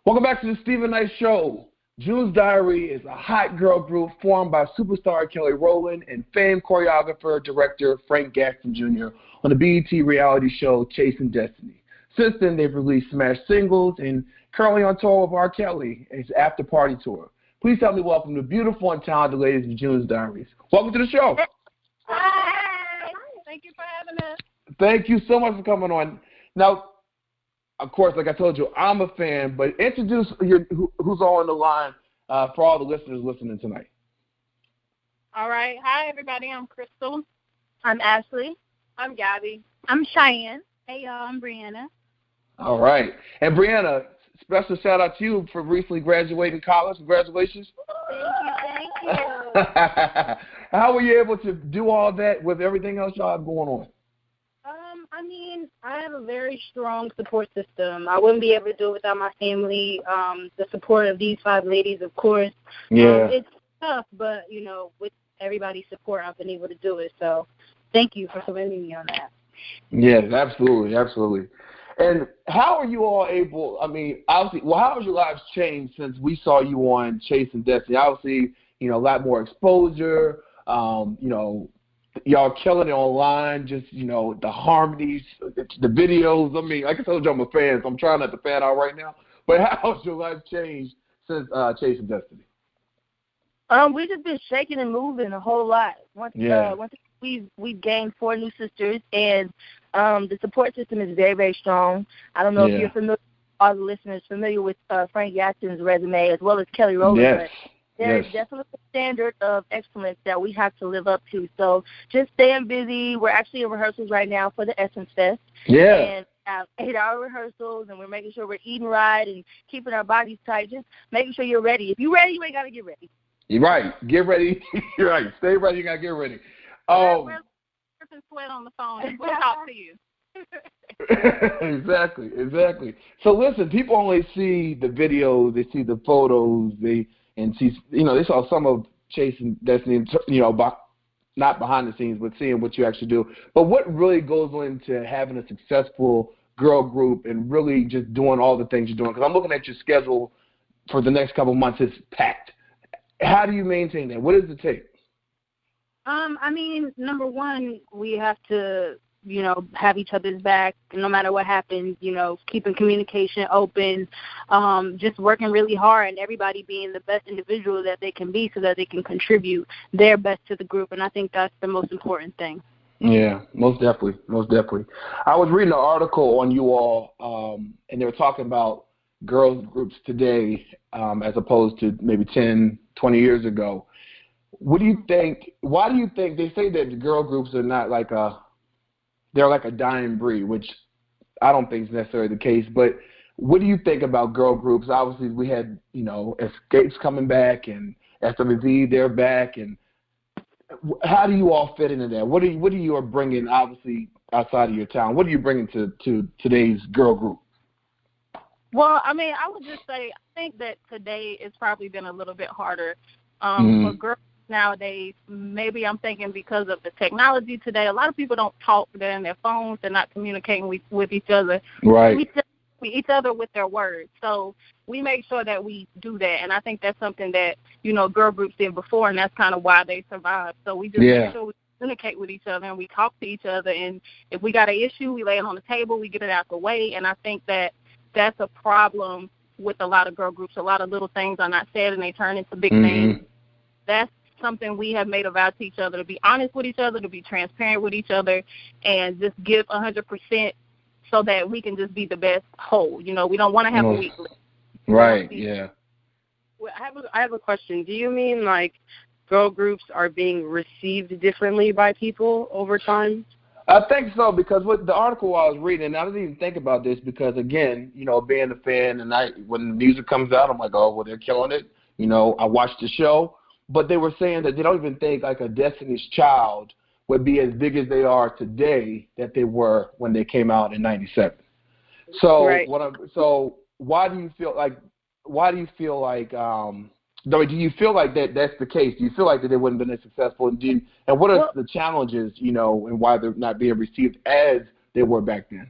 Welcome back to the Stephen Knight Show. June's Diary is a hot girl group formed by superstar Kelly Rowland and famed choreographer, director Frank Gaston Jr. on the BET reality show Chasing Destiny. Since then, they've released smash singles and currently on tour with R. Kelly and his After Party Tour. Please help me welcome the beautiful and talented ladies of June's Diaries. Welcome to the show. Hi. Thank you for having us. Thank you so much for coming on. Now, of course, like I told you, I'm a fan, but introduce who's all on the line for all the listeners listening tonight. All right. Hi, everybody. I'm Crystal. I'm Ashley. I'm Gabby. I'm Cheyenne. Hey, y'all. I'm Brianna. All right. And Brianna, special shout out to you for recently graduating college. Congratulations. Thank you. How were you able to do all that with everything else y'all have going on? I have a very strong support system. I wouldn't be able to do it without my family. The support of these 5 ladies, of course. Yeah. It's tough, but, with everybody's support, I've been able to do it. So thank you for commending me on that. Yes, absolutely, absolutely. And how are you all able, obviously, how has your lives changed since we saw you on Chasing Destiny? Obviously, a lot more exposure, y'all killing it online, just, the harmonies, the videos. Like I told you, I'm a fan, so I'm trying not to fan out right now. But how has your life changed since Chasing Destiny? We've just been shaking and moving a whole lot. Once we've gained 4 new sisters, and the support system is very, very strong. I don't know if you're familiar, all the listeners familiar with Frank Gaston's resume as well as Kelly Rowland. Yes. There's definitely a standard of excellence that we have to live up to. So just staying busy. We're actually in rehearsals right now for the Essence Fest. Yeah. And 8-hour rehearsals, and we're making sure we're eating right and keeping our bodies tight. Just making sure you're ready. If you're ready, you ain't got to get ready. You're right. Get ready. You're right. Stay ready. You got to get ready. We're sweat on the phone. We'll talk to you. Exactly. So listen, people only see the videos, they see the photos, they saw some of Chasing Destiny, not behind the scenes, but seeing what you actually do. But what really goes into having a successful girl group and really just doing all the things you're doing? Because I'm looking at your schedule for the next couple of months. It's packed. How do you maintain that? What does it take? Number one, we have to, have each other's back no matter what happens, keeping communication open, just working really hard, and everybody being the best individual that they can be so that they can contribute their best to the group. And I think that's the most important thing. Yeah, most definitely. I was reading an article on you all, and they were talking about girls groups today as opposed to maybe 10, 20 years ago. What do you think? Why do you think they say that the girl groups are not they're like a dying breed, which I don't think is necessarily the case. But what do you think about girl groups? Obviously, we had, Escapes coming back and SWV, they're back. And how do you all fit into that? What are you bringing, obviously, outside of your town? What are you bringing to today's girl group? Well, I would just say I think that today it's probably been a little bit harder for girls nowadays. Maybe I'm thinking because of the technology today, a lot of people don't talk. They're in their phones. They're not communicating with each other. Right. Each other with their words. So we make sure that we do that. And I think that's something that, girl groups did before, and that's kind of why they survived. So we just make sure we communicate with each other and we talk to each other. And if we got an issue, we lay it on the table, we get it out the way. And I think that that's a problem with a lot of girl groups. A lot of little things are not said, and they turn into big things. That's something we have made a vow to each other, to be honest with each other, to be transparent with each other, and just give 100% so that we can just be the best whole. We don't want to have a weak list. Right, yeah. Well, I have a question. Do you mean like girl groups are being received differently by people over time? I think so, because with the article I was reading, I didn't even think about this because, again, being a fan, and when the music comes out, I'm like, oh, well, they're killing it. I watched the show. But they were saying that they don't even think like a Destiny's Child would be as big as they are today that they were when they came out in '97. So why do you feel like do you feel like that's the case? Do you feel like that they wouldn't have been as successful? And what are the challenges, and why they're not being received as they were back then?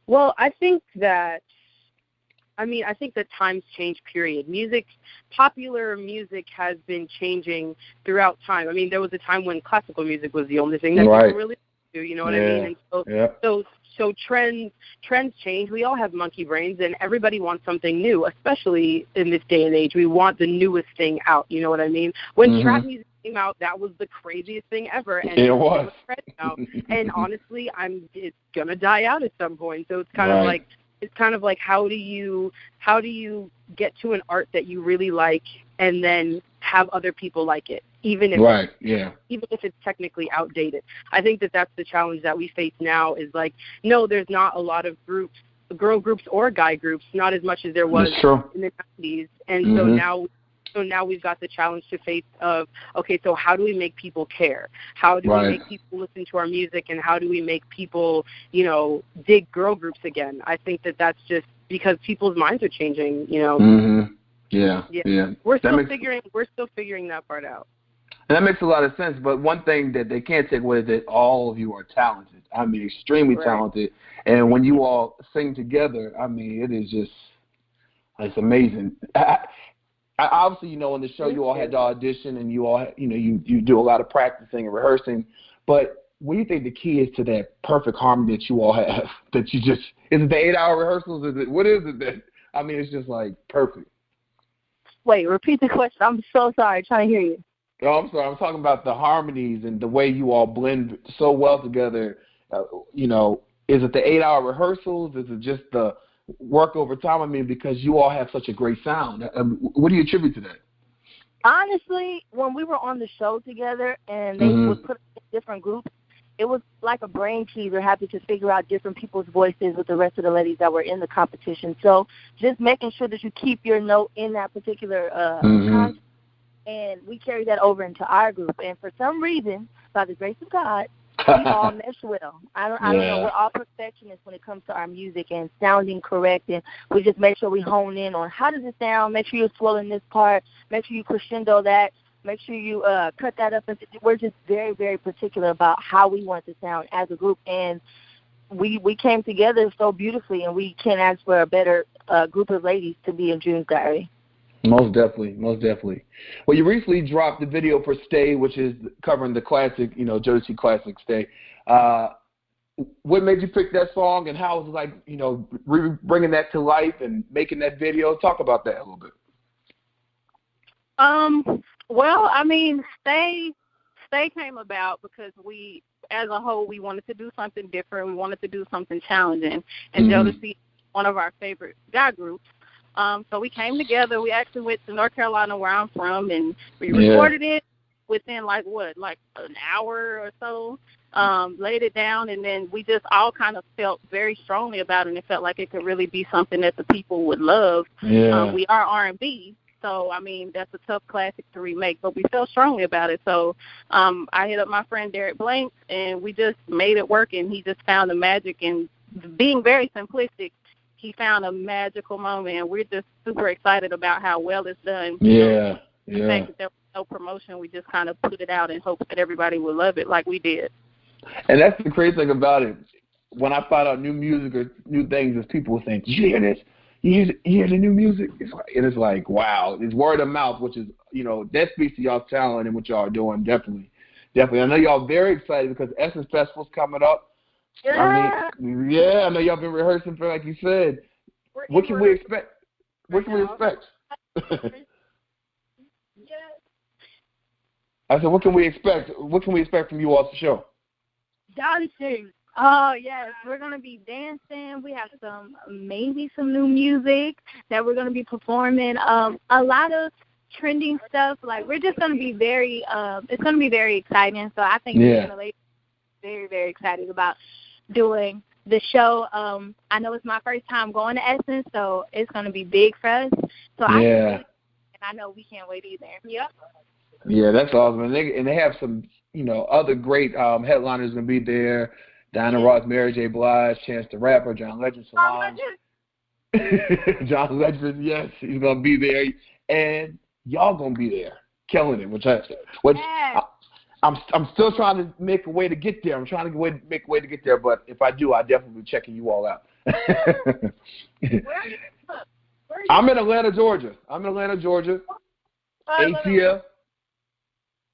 Well, I think that I mean, I think that times change, period. Popular music has been changing throughout time. I mean, there was a time when classical music was the only thing that people really do, you know what I mean? And so trends change. We all have monkey brains, and everybody wants something new, especially in this day and age. We want the newest thing out, you know what I mean? When trap music came out, that was the craziest thing ever. And it was. And honestly, it's going to die out at some point. So it's kind of like how do you get to an art that you really like and then have other people like it, even if even if it's technically outdated. I think that that's the challenge that we face now is like, no, there's not a lot of groups, girl groups or guy groups, not as much as there was in the 90s. And so now we've got the challenge to face of, okay, so how do we make people care? How do we make people listen to our music, and how do we make people, you know, dig girl groups again? I think that that's just because people's minds are changing, you know. Yeah. We're still figuring that part out. And that makes a lot of sense, but one thing that they can't take away is that all of you are talented. I mean, extremely talented. And when you all sing together, I mean, it is just, it's amazing. Obviously, you know, in the show, you all had to audition, and you all, you know, you do a lot of practicing and rehearsing. But what do you think the key is to that perfect harmony that you all have? That you just, is it the 8-hour rehearsals? What is it that, I mean, it's just like perfect. Wait, repeat the question. I'm so sorry. Trying to hear you. Oh, I'm sorry. I'm talking about the harmonies and the way you all blend so well together. You know, is it the 8-hour rehearsals? Is it just the work over time? I mean, because you all have such a great sound. What do you attribute to that? Honestly, when we were on the show together and they would put us in different groups, it was like a brain teaser, having to figure out different people's voices with the rest of the ladies that were in the competition. So just making sure that you keep your note in that particular context, and we carry that over into our group. And for some reason, by the grace of God, we all mesh well. I don't know. We're all perfectionists when it comes to our music and sounding correct, and we just make sure we hone in on how does it sound. Make sure you're swelling this part. Make sure you crescendo that. Make sure you cut that up. We're just very, very particular about how we want to sound as a group, and we came together so beautifully, and we can't ask for a better group of ladies to be in June's Diary. Most definitely. Well, you recently dropped the video for Stay, which is covering the classic, you know, Jersey classic Stay. What made you pick that song, and how was it like, you know, bringing that to life and making that video? Talk about that a little bit. Well, I mean, Stay came about because we, as a whole, we wanted to do something different. We wanted to do something challenging, and Jodeci is one of our favorite guy groups. So we came together. We actually went to North Carolina, where I'm from, and we recorded it within like an hour or so. Laid it down, and then we just all kind of felt very strongly about it, and it felt like it could really be something that the people would love. We are R&B, so I mean that's a tough classic to remake, but we felt strongly about it. So I hit up my friend Derek Blank, and we just made it work, and he just found the magic, and being very simplistic, he found a magical moment, and we're just super excited about how well it's done. The fact that there was no promotion, we just kind of put it out and hope that everybody would love it like we did. And that's the crazy thing about it. When I find out new music or new things, is people think, "Did you hear this? You hear the new music?" It's like, wow. It's word of mouth, which is, you know, that speaks to y'all's talent and what y'all are doing. Definitely. I know y'all very excited because Essence Festival's coming up. I know y'all been rehearsing for, like you said. What can we expect? I said, what can we expect? What can we expect from you all at the show? Dancing. Oh, yes. We're going to be dancing. We have maybe some new music that we're going to be performing. A lot of trending stuff. Like, we're just going to be it's going to be very exciting. So I think we're going to be very, very excited about doing the show. I know it's my first time going to Essence, so it's going to be big for us. So and I know we can't wait either. Yep. Yeah, that's awesome. And they have some, you know, other great headliners going to be there. Diana Ross, Mary J. Blige, Chance the Rapper, John Legend, Solange. John Legend, yes, he's going to be there. And y'all going to be there, killing it, I'm still trying to make a way to get there. I'm trying to make a way to get there, but if I do, I'll definitely be checking you all out. I'm in Atlanta, Georgia. ATL.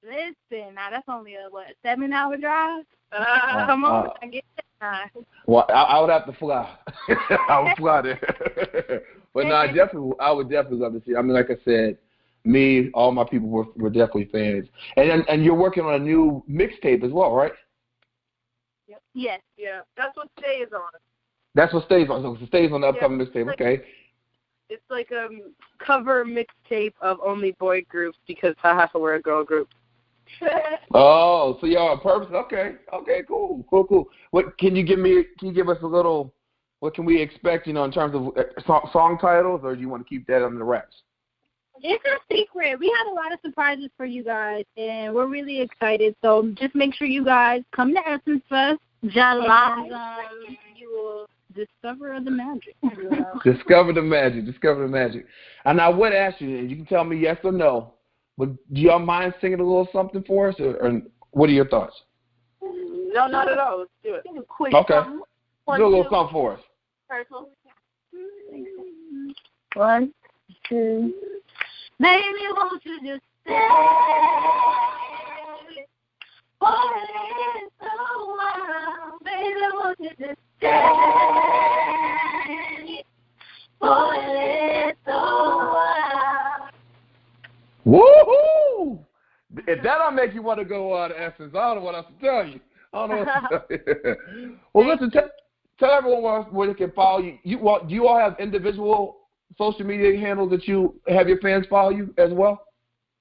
Listen, now that's only a 7-hour drive. Come on, I get that. Well, I would have to fly. I would fly there. But no, I would definitely love to see. I mean, like I said, me, all my people were definitely fans. And you're working on a new mixtape as well, right? Yep. Yes. Yeah, that's what stays on. That's what stays on. So it stays on the upcoming mixtape. Okay. It's like a cover mixtape of only boy groups because we're a girl group. Oh, so y'all on purpose? Okay, cool. What can you give us a little? What can we expect? In terms of song titles, or do you want to keep that under the wraps? It's a secret. We have a lot of surprises for you guys, and we're really excited. So just make sure you guys come to Essence Fest, July. You will discover the magic. Discover the magic. And I would ask you, and you can tell me yes or no. But do y'all mind singing a little something for us, or what are your thoughts? No, not at all. Let's do it. Quick okay. Song. Do a little something for us. Personal. 1, 2. Baby, won't you just stay for a little while? Baby, won't you just stay for a little while? Woohoo! If that don't make you want to go on Essence, I don't know what else to tell you. Well, listen, tell everyone where they can follow you. Do you all have individual social media handles that you have your fans follow you as well?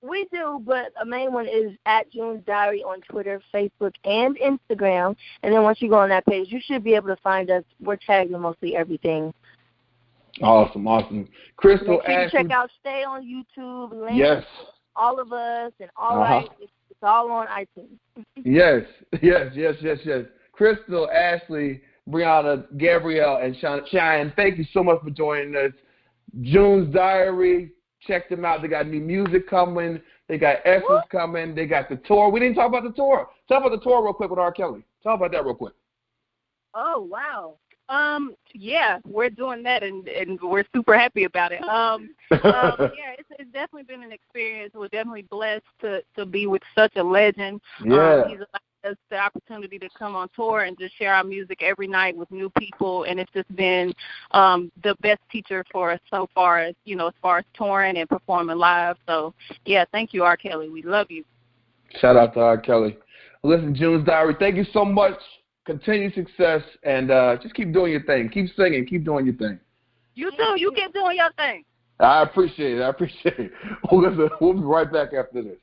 We do, but a main one is at June's Diary on Twitter, Facebook, and Instagram. And then once you go on that page, you should be able to find us. We're tagged in mostly everything. Awesome. Crystal, make sure you check out Stay on YouTube, Link, yes, all of us, and all right. It's all on iTunes. Yes. Crystal, Ashley, Brianna, Gabrielle, and Cheyenne, thank you so much for joining us. June's Diary, check them out. They got new music coming. They got Essence coming. They got the tour. We didn't talk about the tour. Talk about the tour real quick with R. Kelly. Talk about that real quick. Oh, wow. Yeah, we're doing that, and we're super happy about it. Yeah, it's definitely been an experience. We're definitely blessed to be with such a legend. Yeah. He's allowed us the opportunity to come on tour and just share our music every night with new people, and it's just been the best teacher for us so far as far as touring and performing live. So, yeah, thank you, R. Kelly. We love you. Shout out to R. Kelly. Listen, June's Diary, thank you so much. Continued success, and just keep doing your thing. Keep singing. Keep doing your thing. You too. You keep doing your thing. I appreciate it. We'll be right back after this.